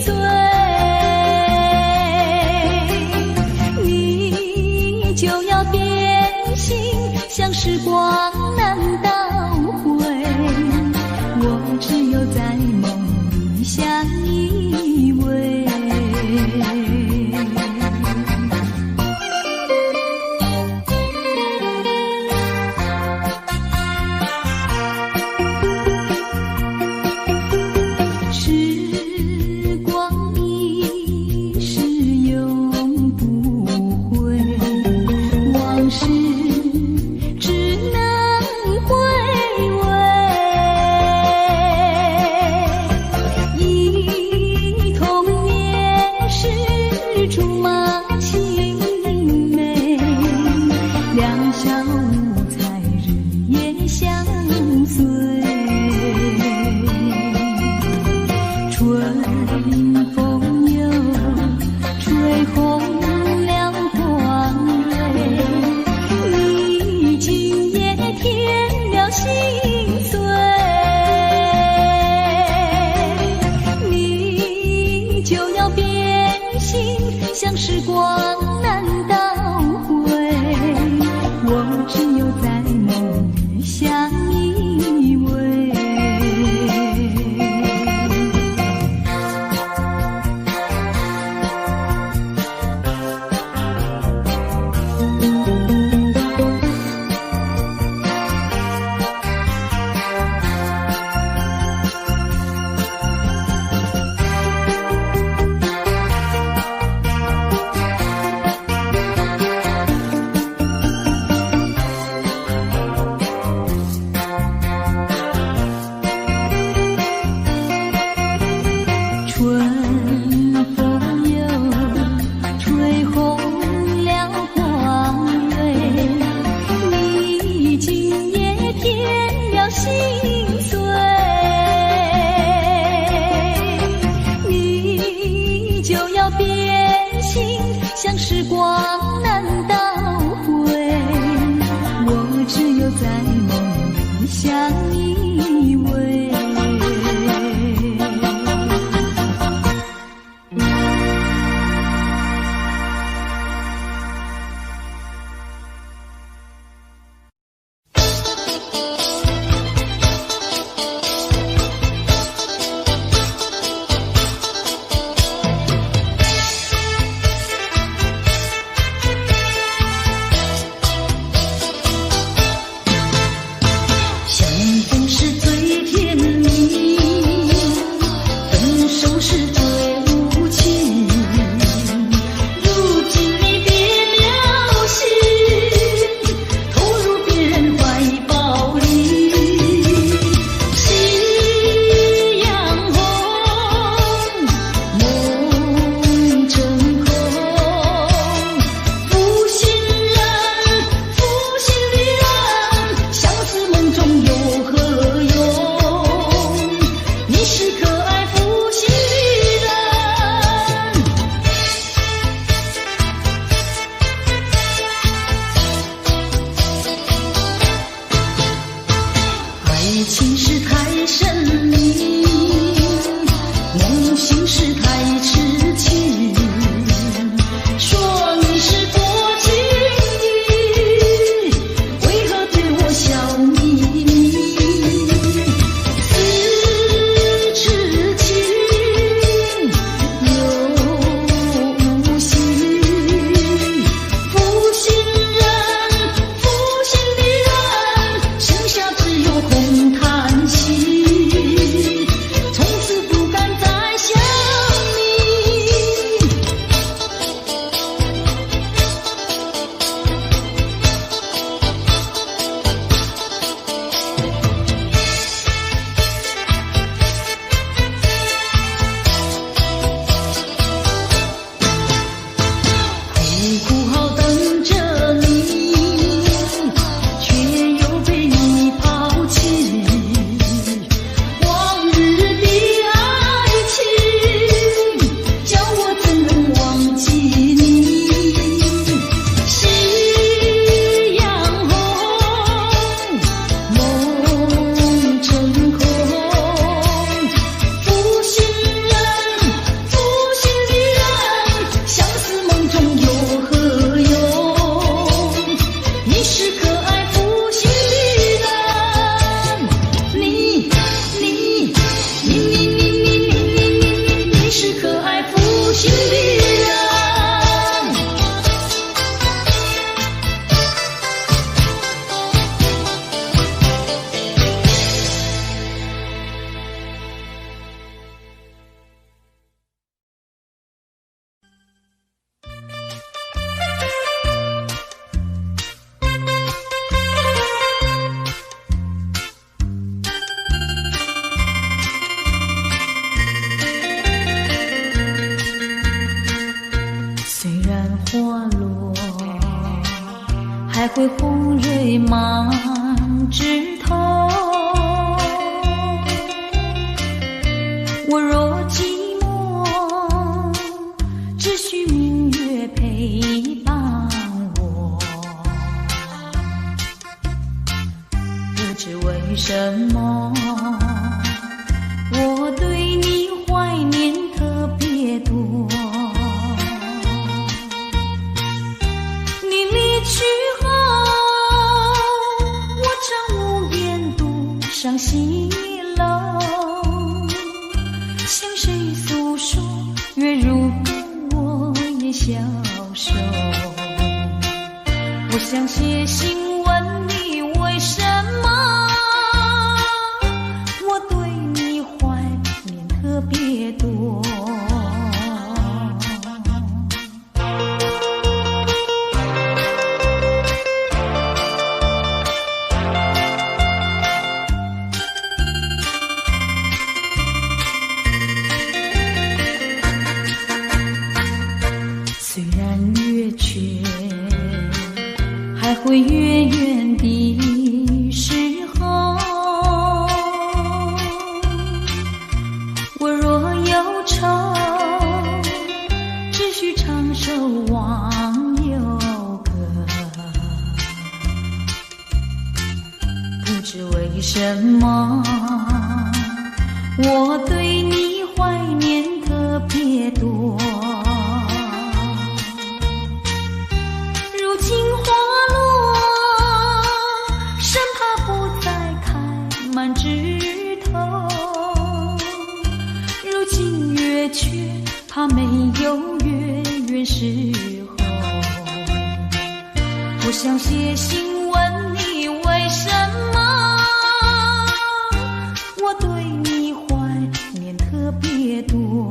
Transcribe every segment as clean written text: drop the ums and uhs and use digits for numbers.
碎。你就要变心，像时光难倒回。我只有在梦里相依偎。像时光难倒回，我只有在梦里相依偎。像时光难倒回，我只有在梦里相依偎。情是太神秘，梦醒是太痴情，说你是多情意，为何对我笑眯眯？似痴情又无心，负心人，负心的人，剩下只有空叹息，从此不敢再相会红蕊满枝头。我若寂寞，只需明月陪伴我。不知为什么，我对你怀念特别多。你离去后，我常无言独上西楼，向谁诉说？月如歌，我也消瘦。我想写信问你，为什么我对你怀念特别多？虽然月缺，还会月圆的时候。我若忧愁，只需唱首忘忧歌。不知为什么，我对你怀念特别多。如今花落，生怕不再开满枝头。如今月缺，怕没有月圆时候。我想写信问你，为什么我对你怀念特别多？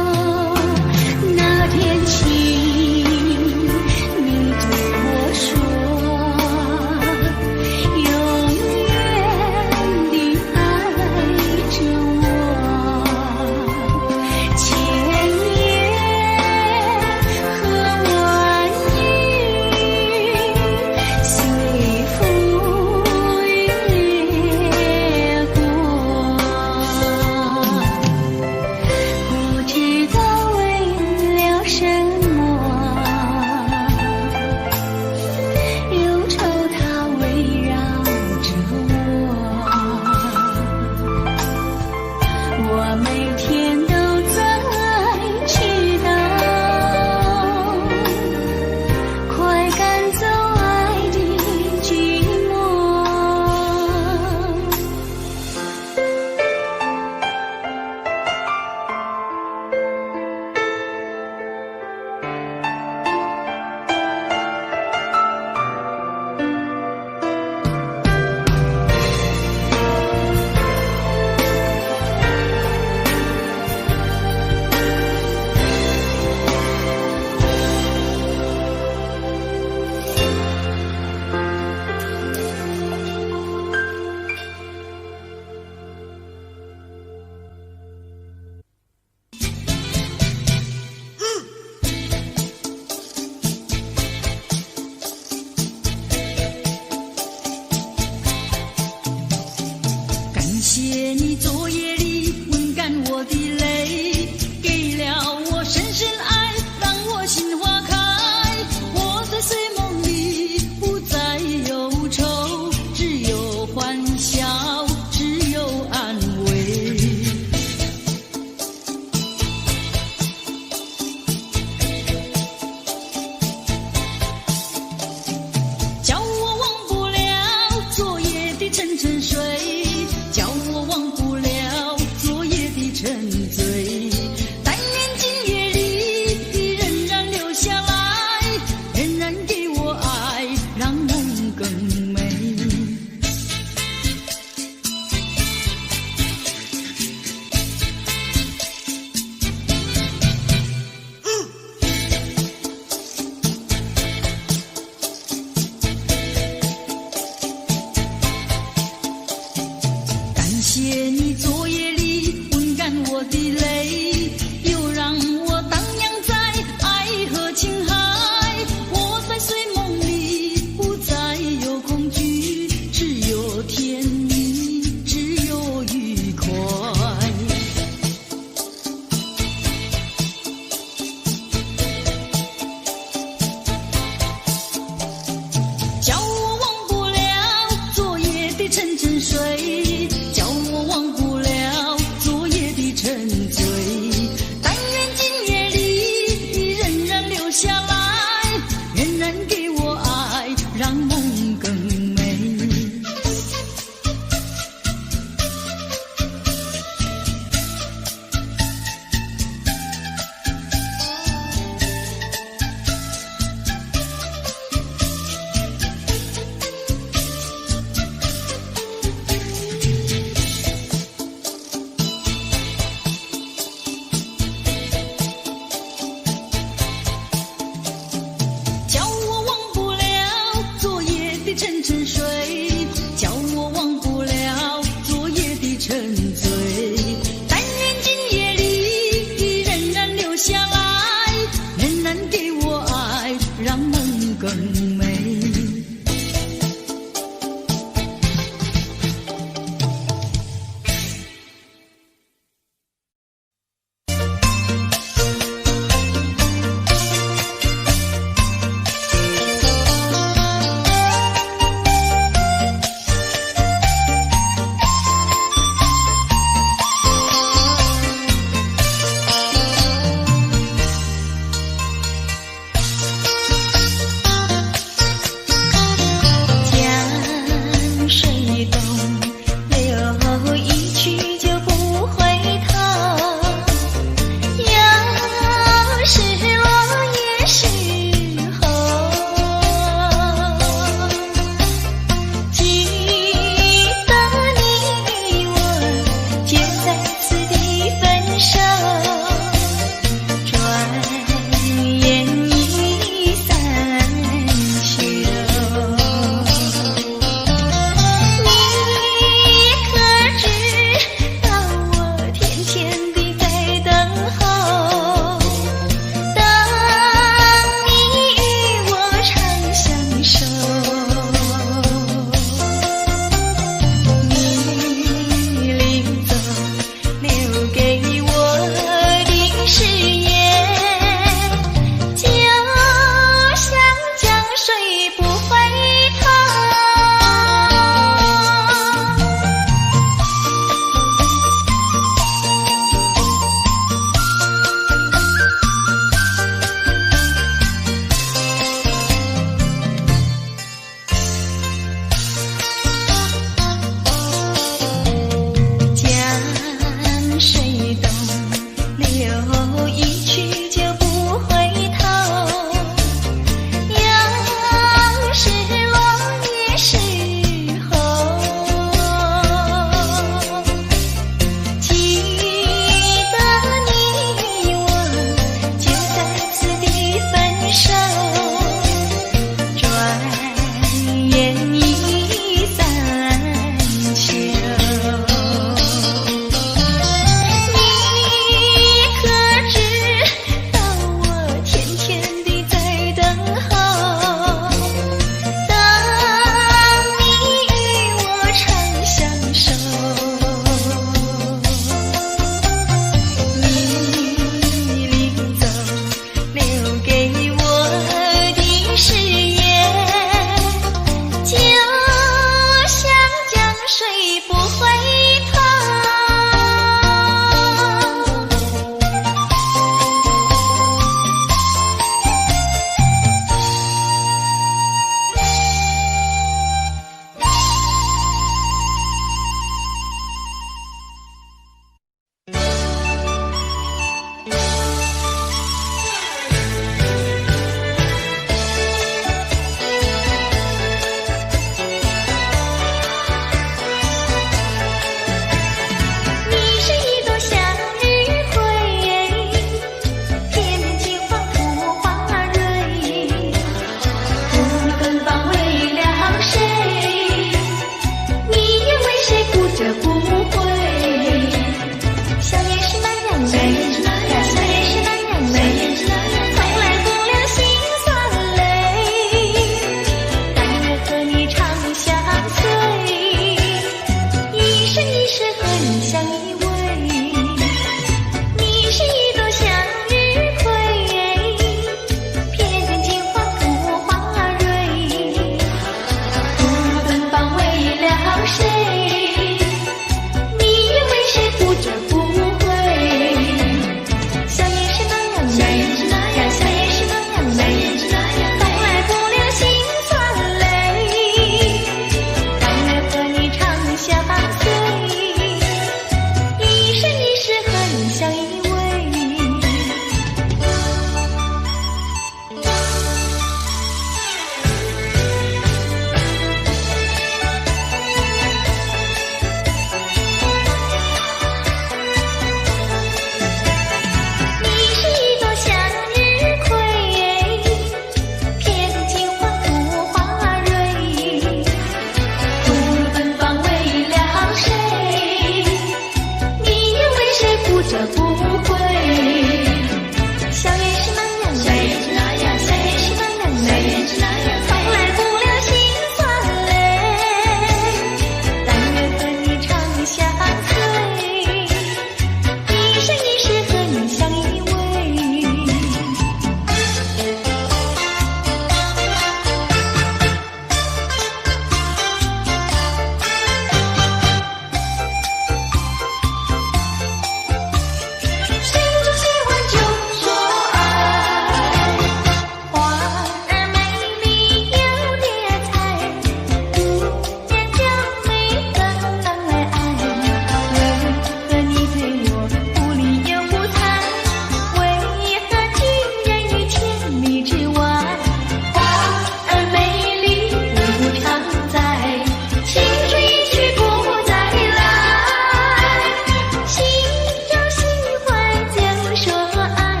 说爱，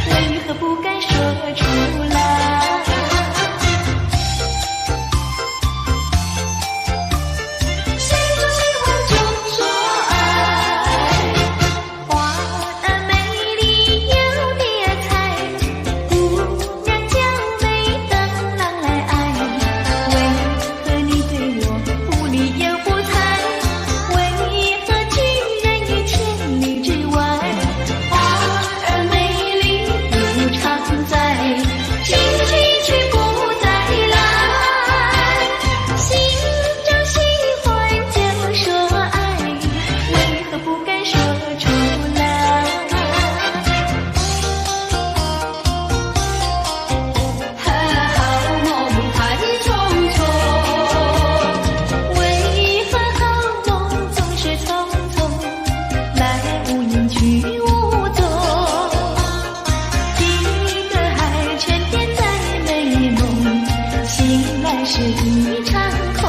为何不敢说出来？谁说喜欢就说爱？花儿美丽有别彩，姑娘娇美等郎来爱。为何你对我不理又不睬？为何拒人于千里之外？花儿美丽不常在，情去去不再来。心中喜欢就说爱，为何不敢说出来？好梦太匆匆，为何好梦总是匆匆，来无影去无踪？记得还沉淀在美梦，醒来是一场空。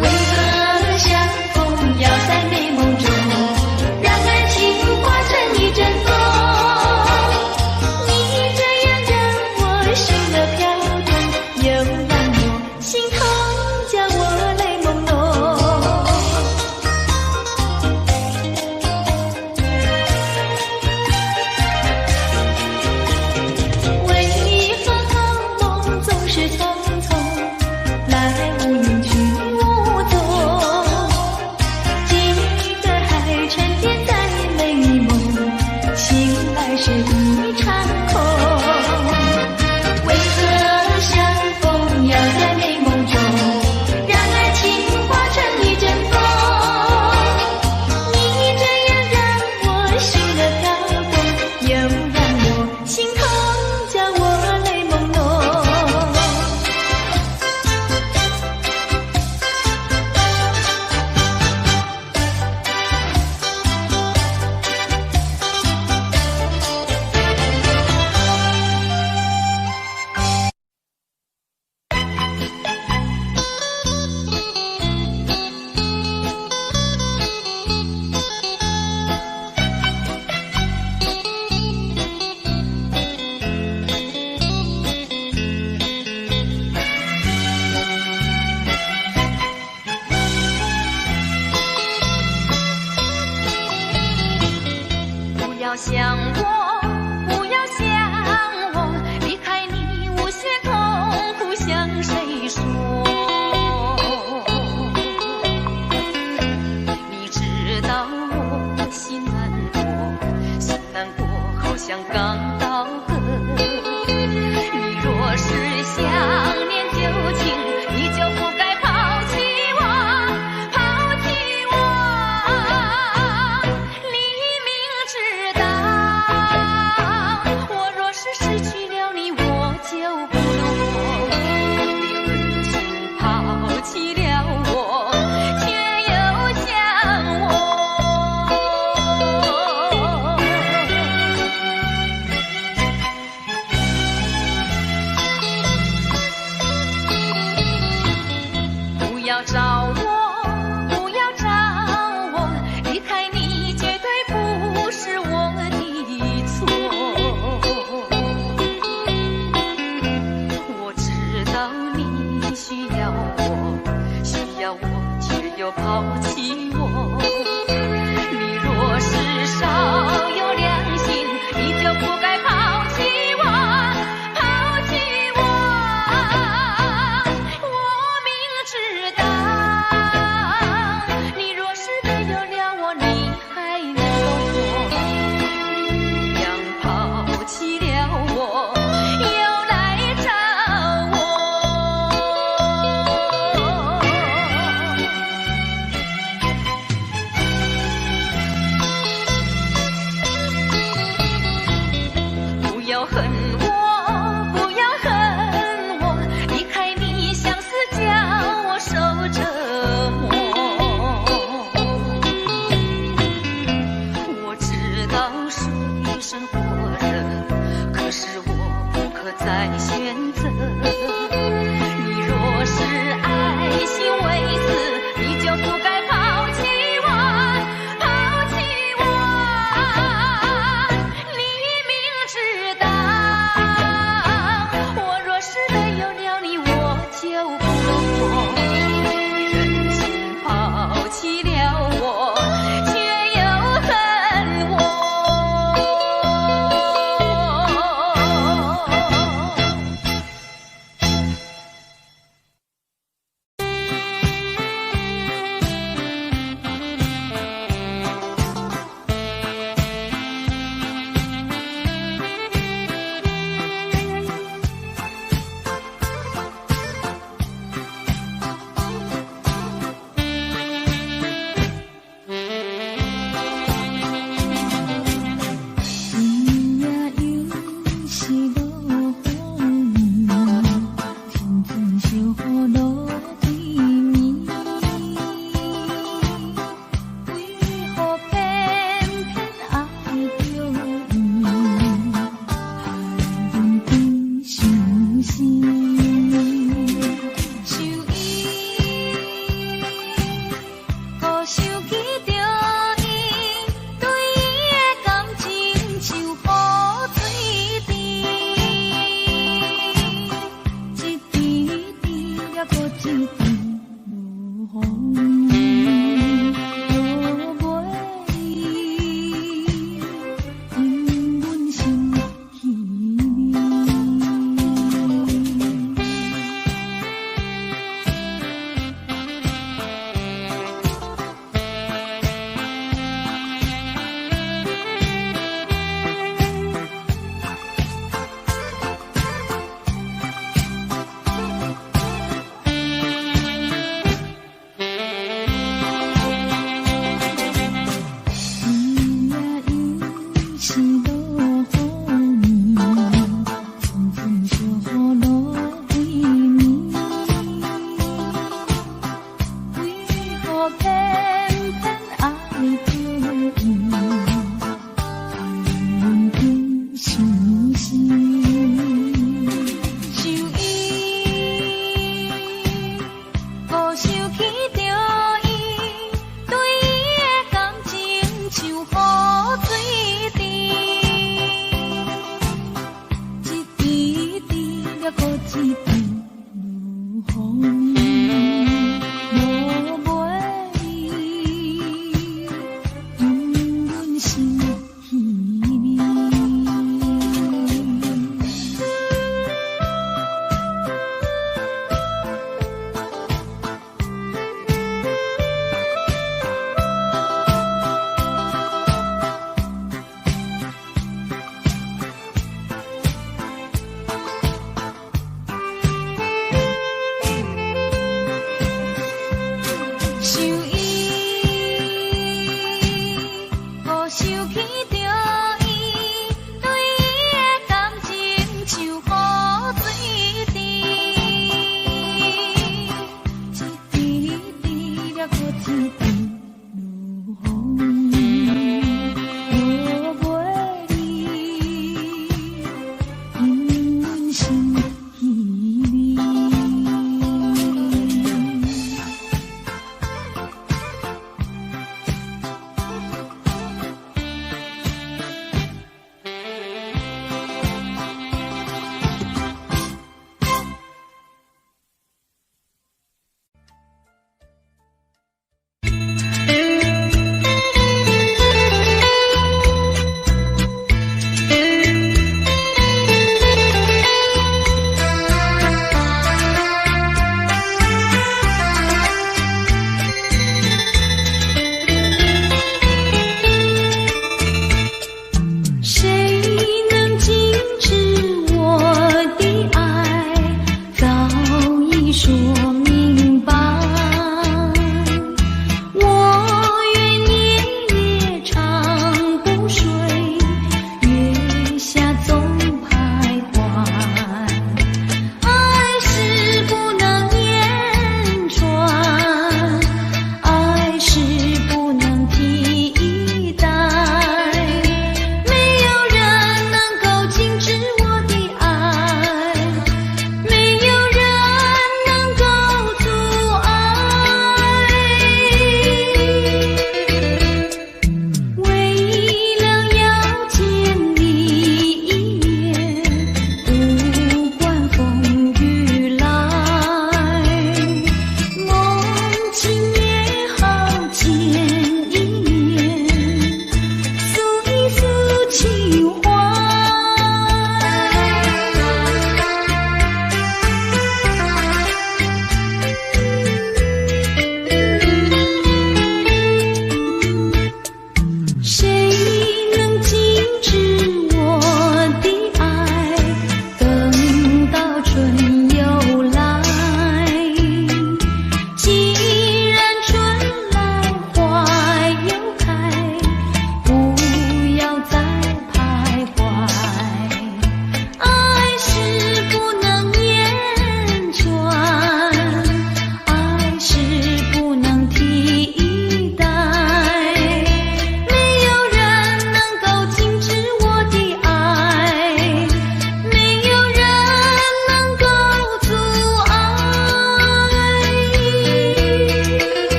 为何相逢要在美梦中，让爱情化成一阵风？你这样让我心儿飘动，又让我心痛，叫我泪朦胧。为何好梦总是匆匆，来无影去无踪？记得还沉淀在美梦，醒来是一场空。为何相逢要在美梦中，让爱情化成一阵风？你这样让我心儿飘动，又让我心痛，叫我泪朦胧。不要想我，不要想我，离开你无限痛苦向谁说？你知道我心难过，心难过好像刚到河。你若是想念旧情，你就不该抛弃我，抛弃我。你明知道，我若是失去了你，我就不能活。你狠心抛弃了我，却又想我。不要找我，不要找我，离开你绝对不是我的错。我知道你需要我，需要我却又抛弃我。你若是少有良心，你就不该抛弃我，抛弃我。我明知道，你若是没有了我，你还能够活？一样抛弃了我，又来找我。不要恨我，不要恨我，离开你相思叫我受折磨。我知道水深火热，可是我不可再选择。你若是爱心为死，你就不该抛弃我，抛弃我。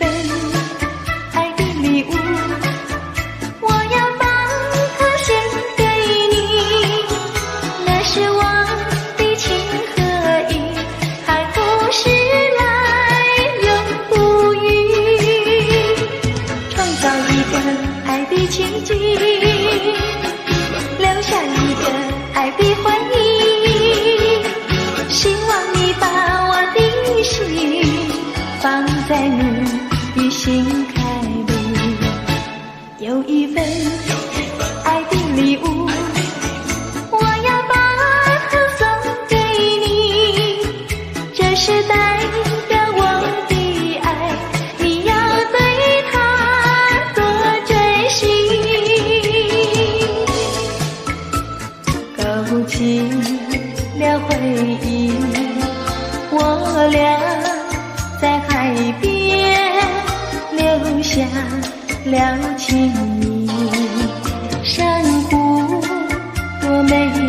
份爱的礼物，我要把它献给你。那是我的情和意，还不是来永不渝。创造一个爱的奇迹，留下一个爱的回忆。希望你把我的心放在你的心坎里，有一份爱的礼物，我要把它送给你。这是代表我的爱，你要对它多珍惜。勾起了回忆，我俩在海边留下了情谊。珊瑚多美丽，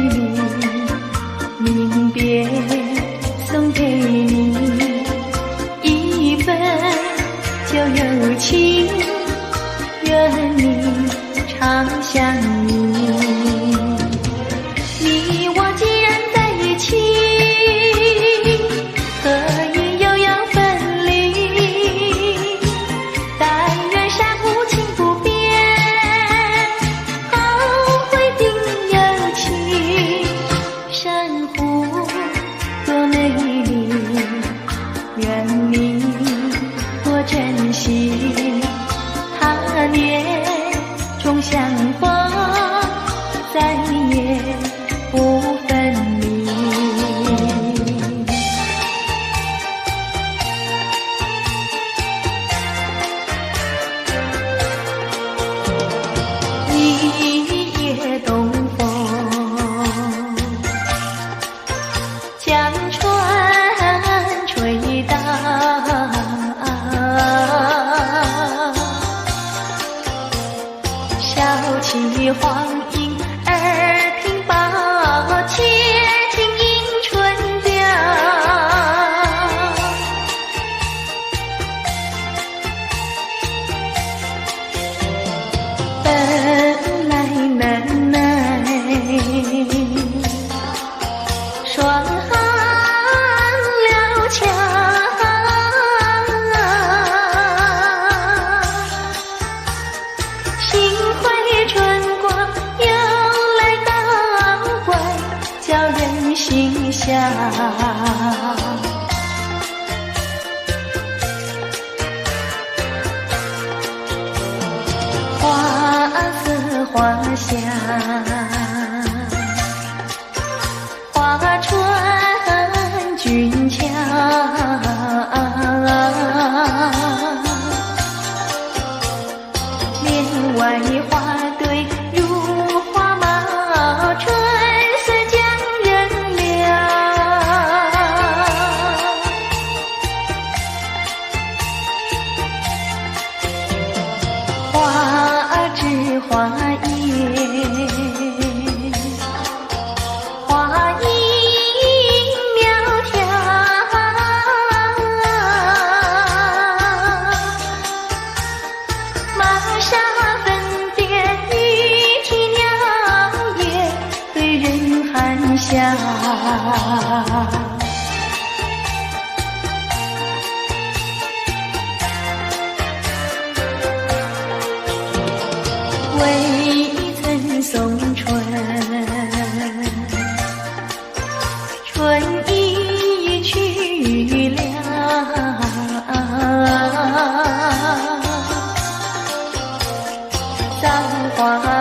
临别送给你一份旧友情，愿你常相依。你我既然在一起，何以又要分离？但愿山无情不变，后会定有期。珊瑚多美丽，愿你多珍惜。他年终相逢，再也不分离。一夜东风，将船吹荡，笑起黄莺儿平抱，且听迎春调。本来难耐，双行了桥，心怀春光又来捣怪，叫人心笑。花色花香，花船俊俏，帘外花堆如花帽，春色将人撩。花枝花叶，花影苗条，玛莎粉蝶语啼鸟也对人含笑。未曾送春，春已去了。造化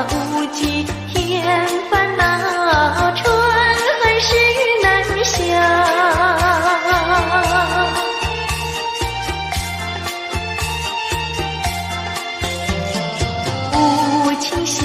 无极添烦恼，春恨事难消。无情相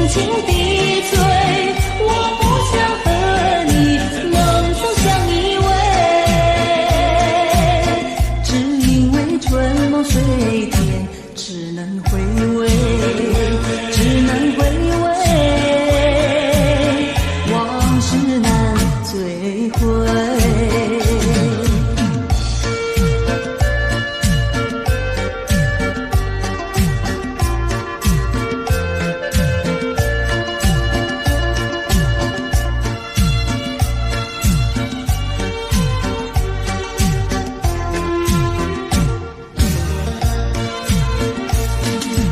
轻闭嘴，我不想和你梦中相依偎，只因为春梦水天，只能回味，只能回味，往事难追回。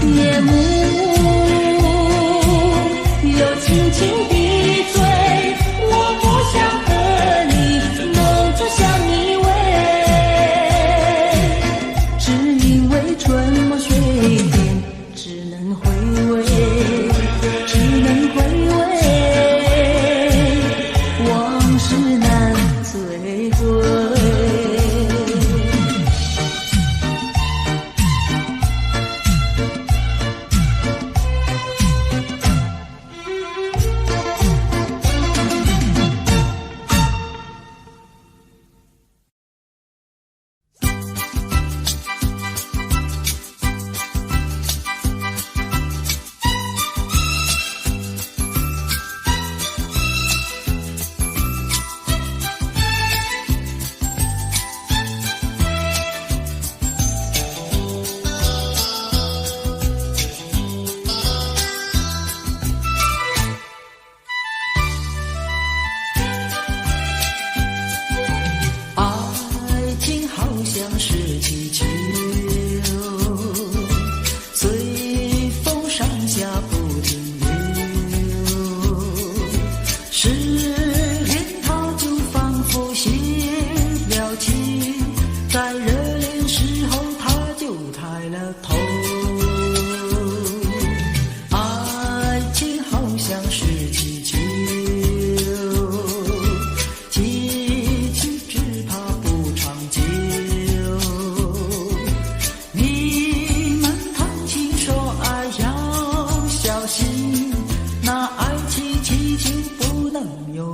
夜幕又轻轻闭嘴，我不想和你梦中相依偎，只因为春梦水天，只能回味，只能回味，往事难追回。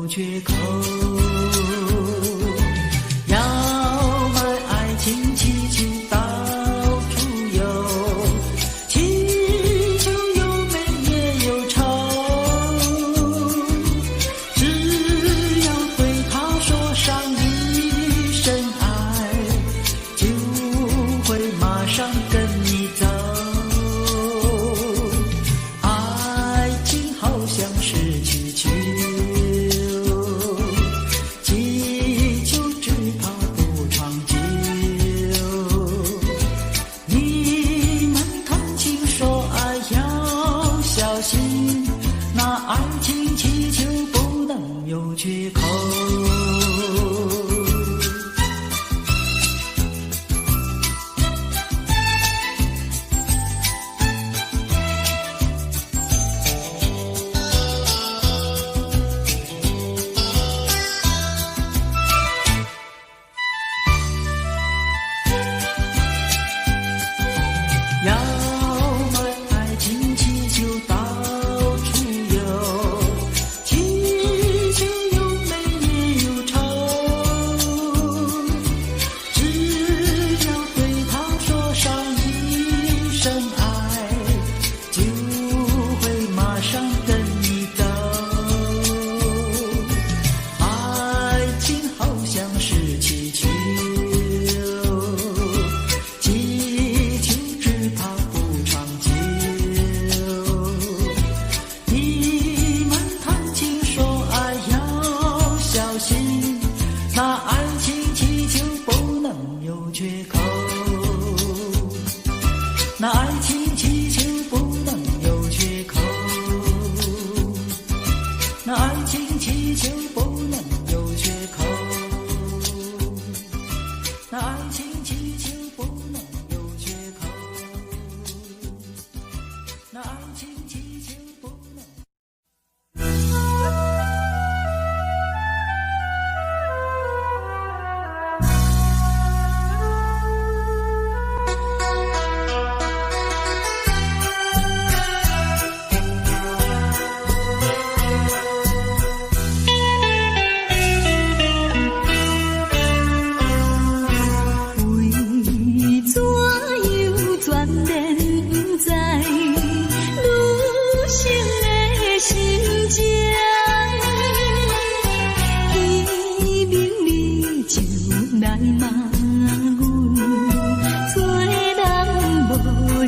缺口，要买爱情气球到处游，气球有美也有丑，只要对他说上一声爱，就会马上跟你走。爱情好像是气球，爱情气球不能有缺口。要买爱情气球到处游，气球有美也有丑，只要对他说上一声爱，就会马上跟你走。爱情好像是气球，气球只怕不长久。你们谈情说爱要小心，那爱情气球不能有缺口。那爱情气球不能有缺口。那爱情气球不能有缺口。那爱情气球不能有缺口。那爱情气球不能。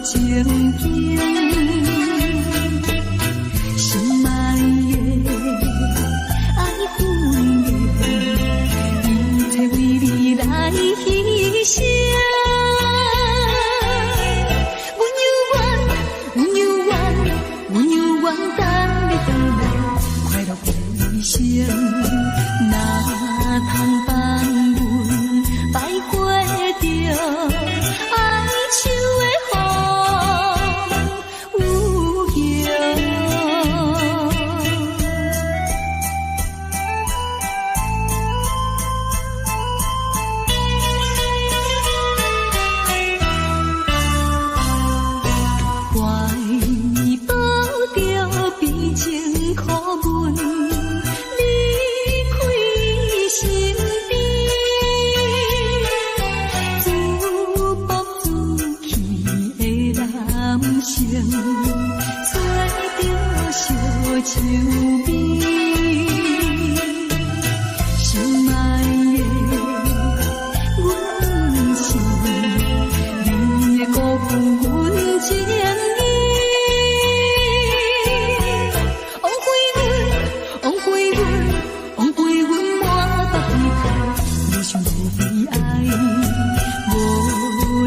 情景，心爱的，爱恨的，一切为你来牺牲。阮有愿等你回来，快乐归生，哪通放阮白花着哀愁的风有形。秋味，心爱的，阮是你的辜负阮情意，枉费阮满腹悲痛，你想无悲哀，无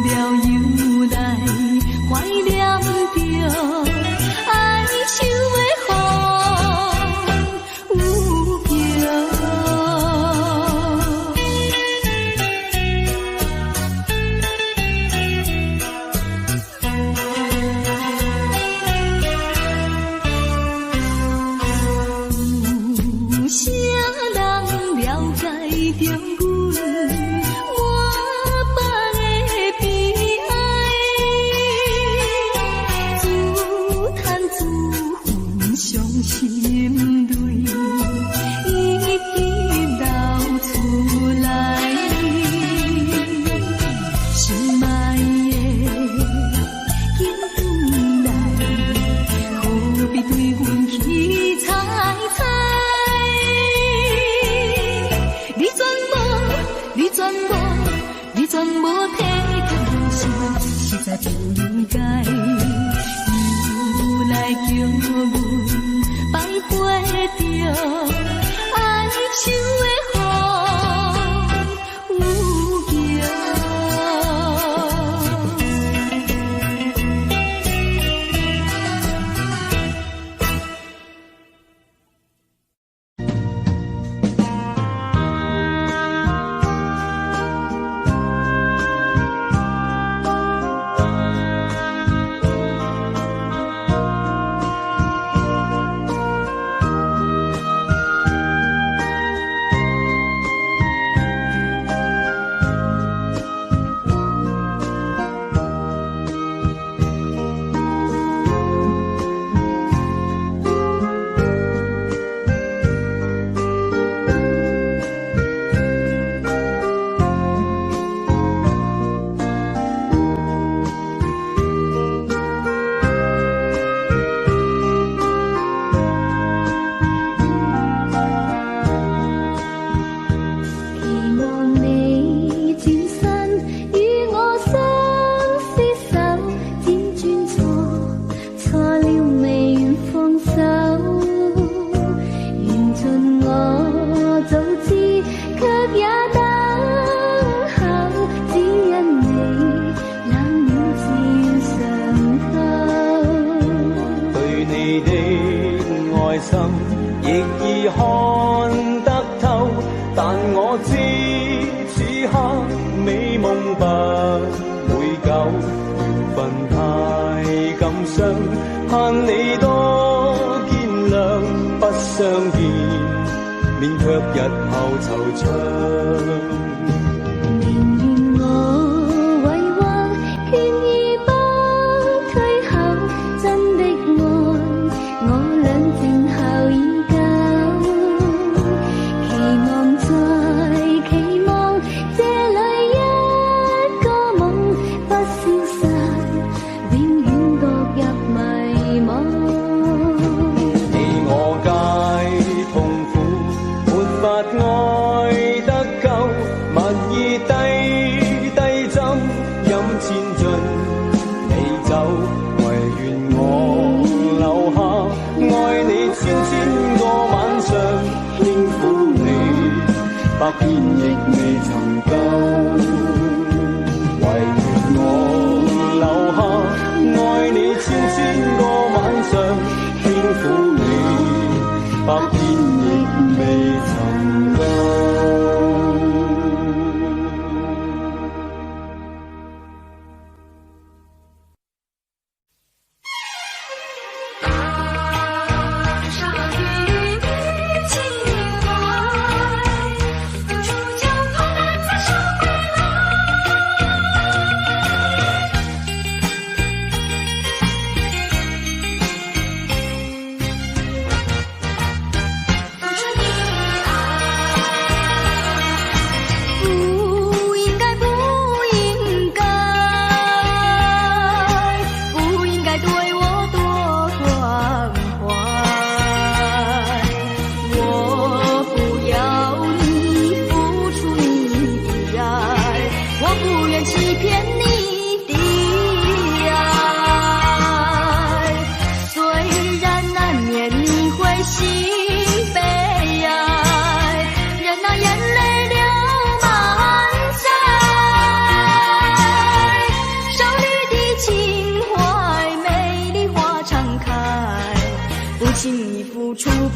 聊又来怀念着哀愁的。你全无体贴人生，实在不应该，又来叫阮白花着哀愁的风有形。百遍亦未曾夠，唯願我留下愛你千千個晚上，輕撫你百遍亦未曾夠。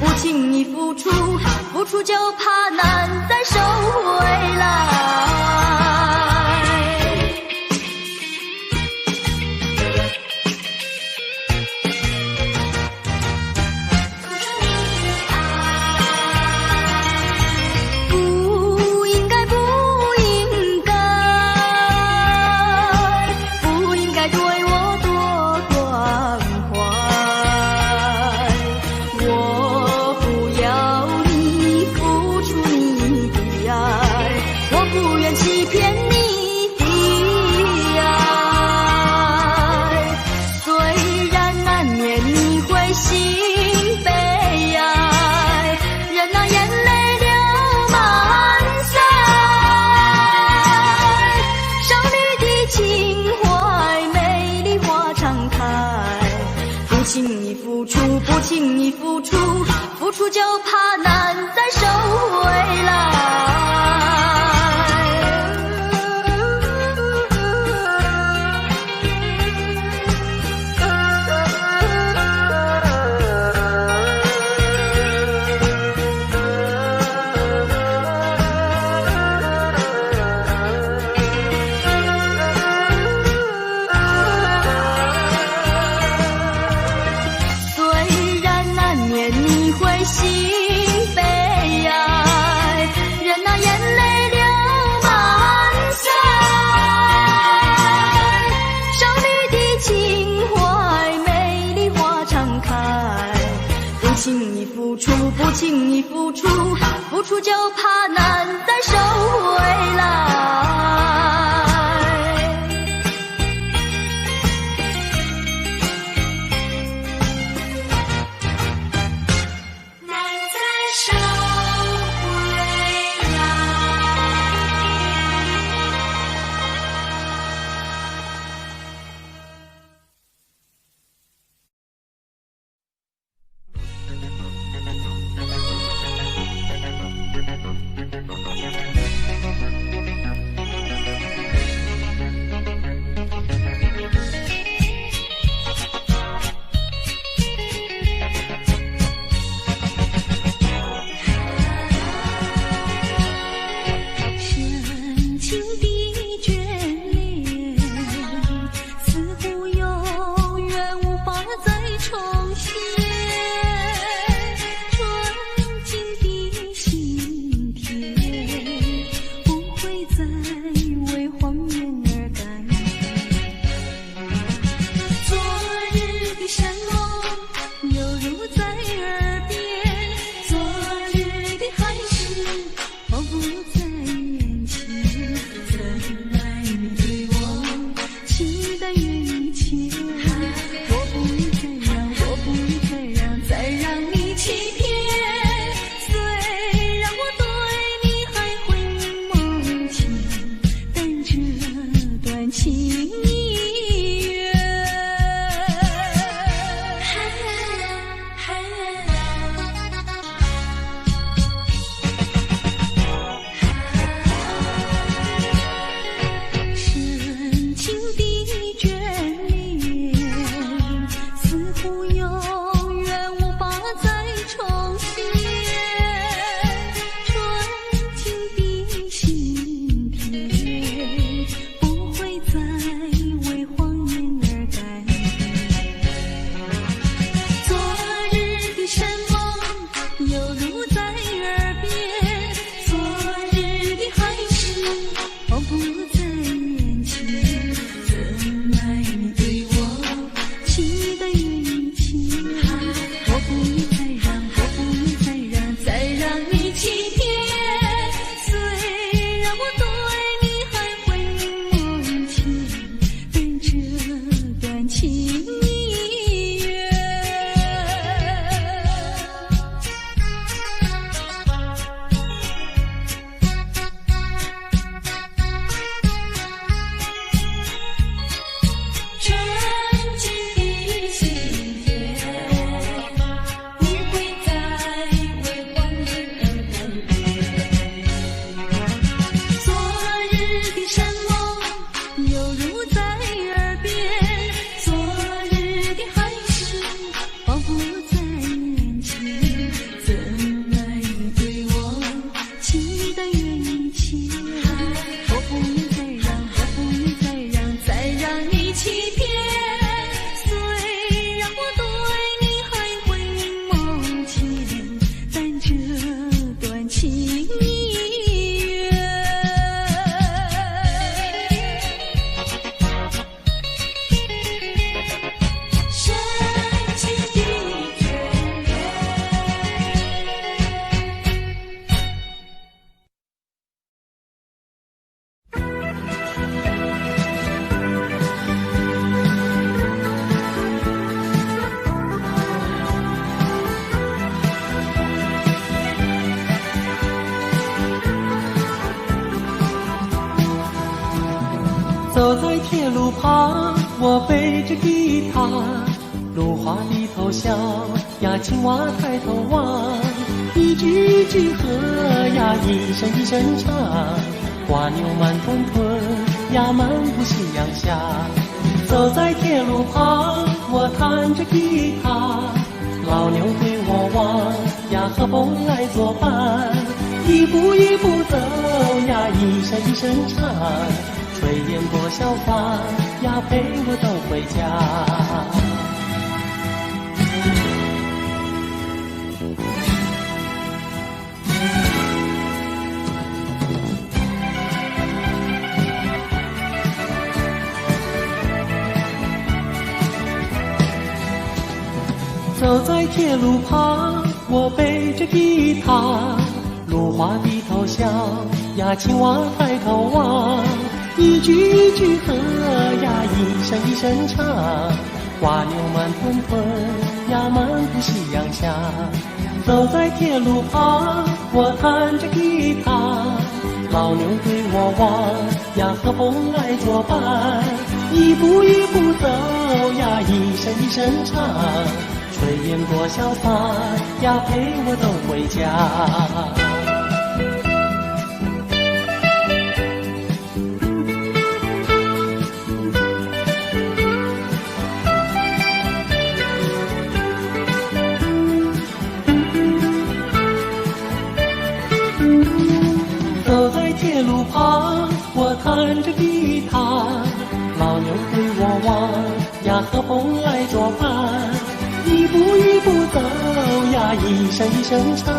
不轻易付出，付出就怕难再收回来。不应该，不应该，不应该对我多关怀。我不要你付出你的爱，我不愿欺骗你的爱。虽然难免你会心悲哀，任那眼泪流满腮。少女的情怀，美丽花常开。不轻易付出，不轻易付出，付出就怕难再收回来。虽然难免你会心悲哀，任那眼泪流满腮。少女的情怀，美丽花常开。不轻易付出，不轻易付出，付出就怕难再收回来。旁，我背着吉他，芦花低头笑呀，青蛙抬头望，一句一句和呀，一声一声唱，瓜牛慢吞吞呀，漫步夕阳下。走在铁路旁，我弹着吉他，老牛对我望呀，和风来作伴，一步一步走呀，一声一声唱，炊烟过小巷呀，陪我走回家。走在铁路旁，我背着吉他，芦花低头笑呀，青蛙抬头望，一句一句和呀，一声一声唱，瓜牛慢吞吞呀，漫步夕阳下。走在铁路旁，我弹着吉他，老牛对我望呀，和风来作伴，一步一步走呀，一声一声唱，炊烟过小巷呀，陪我走回家。走在铁路旁，我弹着吉他，老牛对我望呀，和风来作伴，一步一步走呀，一声一声唱，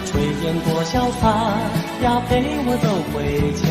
炊烟过小巷呀，陪我走回家。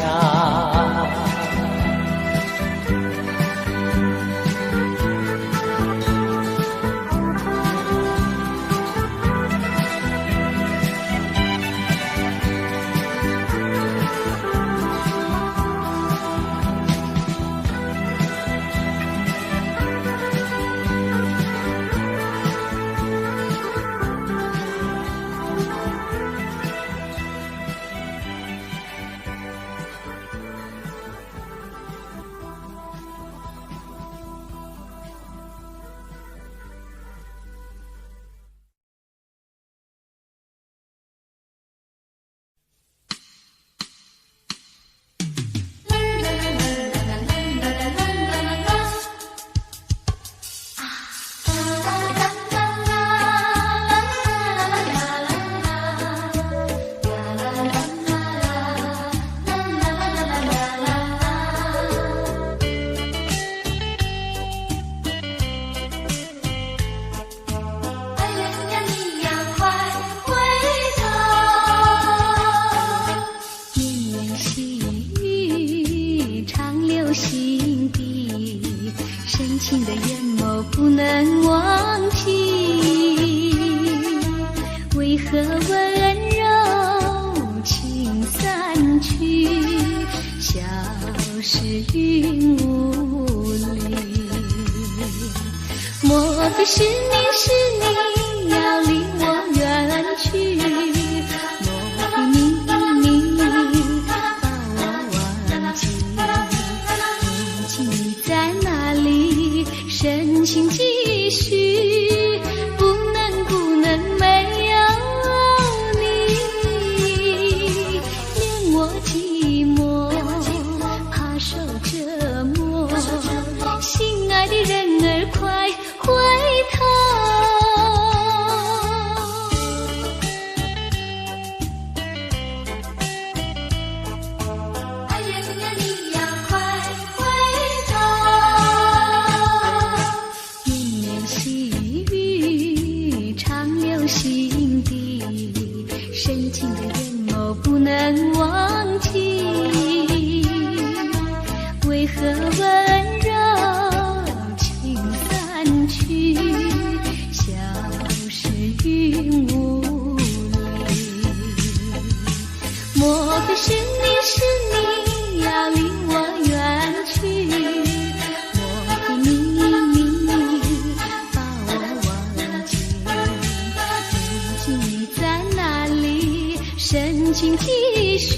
深情继续，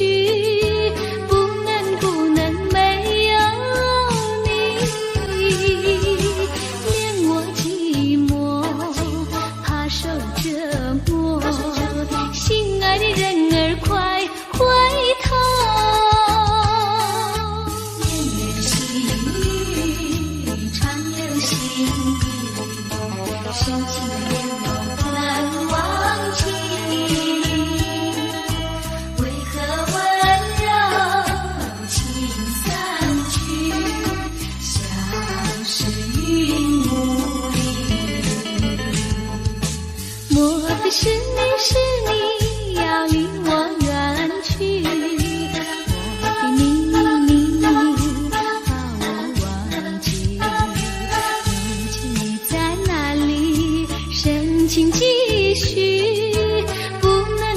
不能没有你。深情的眼眸不能忘记，为何温柔情散去，像是云雾里。我的是你是你，要离我远去，我的你把我忘记，如今你在哪里？深情继续，不能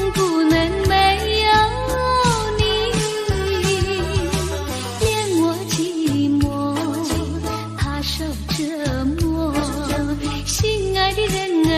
没有你，恋我寂寞，怕受折磨，心爱的人儿